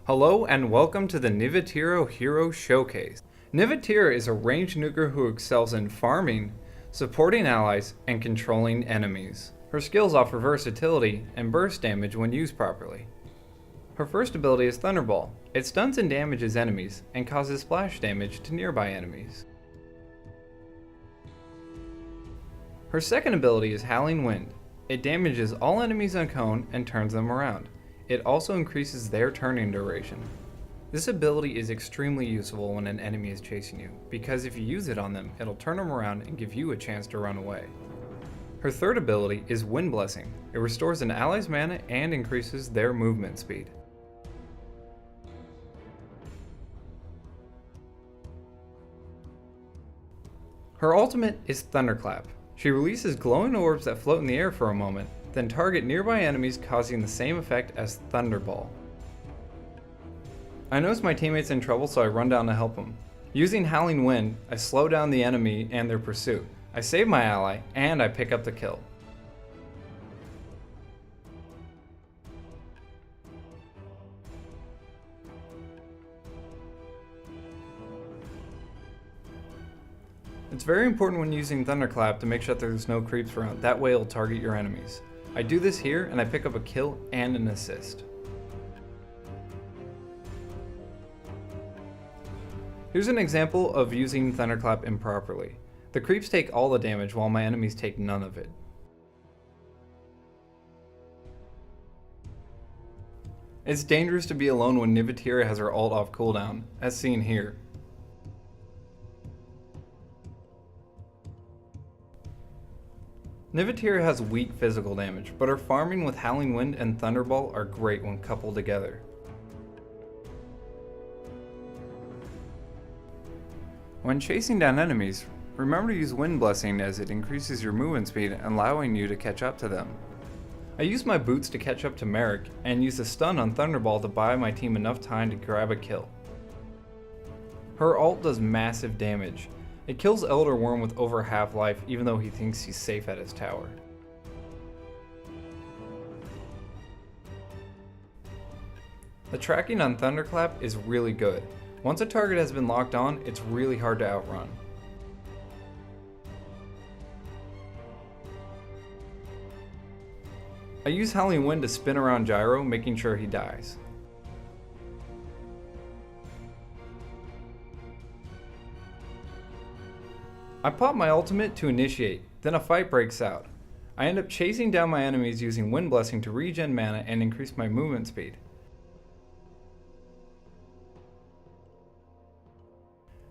Hello and welcome to the Nevetira Hero Showcase. Nevetira is a ranged nuker who excels in farming, supporting allies, and controlling enemies. Her skills offer versatility and burst damage when used properly. Her first ability is Thunderball. It stuns and damages enemies, and causes splash damage to nearby enemies. Her second ability is Howling Wind. It damages all enemies on cone and turns them around. It also increases their turning duration. This ability is extremely useful when an enemy is chasing you, because if you use it on them, it'll turn them around and give you a chance to run away. Her third ability is Wind Blessing. It restores an ally's mana and increases their movement speed. Her ultimate is Thunderclap. She releases glowing orbs that float in the air for a moment, then target nearby enemies, causing the same effect as Thunderball. I notice my teammate's in trouble, so I run down to help him. Using Howling Wind, I slow down the enemy and their pursuit. I save my ally, and I pick up the kill. It's very important when using Thunderclap to make sure that there's no creeps around, that way it'll target your enemies. I do this here and I pick up a kill and an assist. Here's an example of using Thunderclap improperly. The creeps take all the damage while my enemies take none of it. It's dangerous to be alone when Nevetira has her ult off cooldown, as seen here. Nevetira has weak physical damage, but her farming with Howling Wind and Thunderball are great when coupled together. When chasing down enemies, remember to use Wind Blessing as it increases your movement speed, allowing you to catch up to them. I use my boots to catch up to Merrick, and use a stun on Thunderball to buy my team enough time to grab a kill. Her ult does massive damage. It kills Elder Worm with over half life, even though he thinks he's safe at his tower. The tracking on Thunderclap is really good. Once a target has been locked on, it's really hard to outrun. I use Howling Wind to spin around Gyro, making sure he dies. I pop my ultimate to initiate, then a fight breaks out. I end up chasing down my enemies using Wind Blessing to regen mana and increase my movement speed.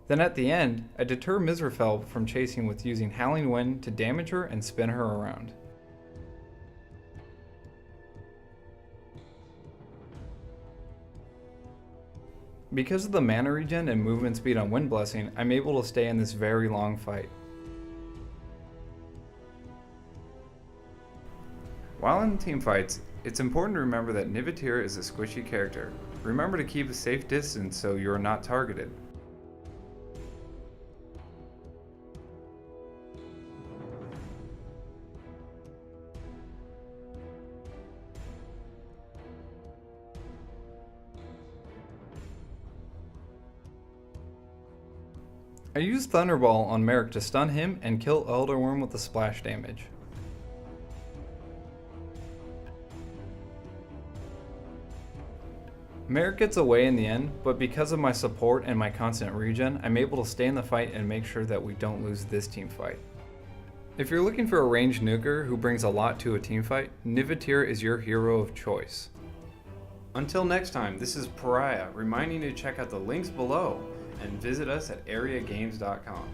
Then at the end, I deter Mizrafel from chasing with using Howling Wind to damage her and spin her around. Because of the mana regen and movement speed on Wind Blessing, I'm able to stay in this very long fight. While in team fights, it's important to remember that Nevetira is a squishy character. Remember to keep a safe distance so you are not targeted. I use Thunderball on Merrick to stun him and kill Elder Worm with the splash damage. Merrick gets away in the end, but because of my support and my constant regen, I'm able to stay in the fight and make sure that we don't lose this team fight. If you're looking for a ranged nuker who brings a lot to a team fight, Nevetira is your hero of choice. Until next time, this is Pariah reminding you to check out the links below and visit us at aeriagames.com.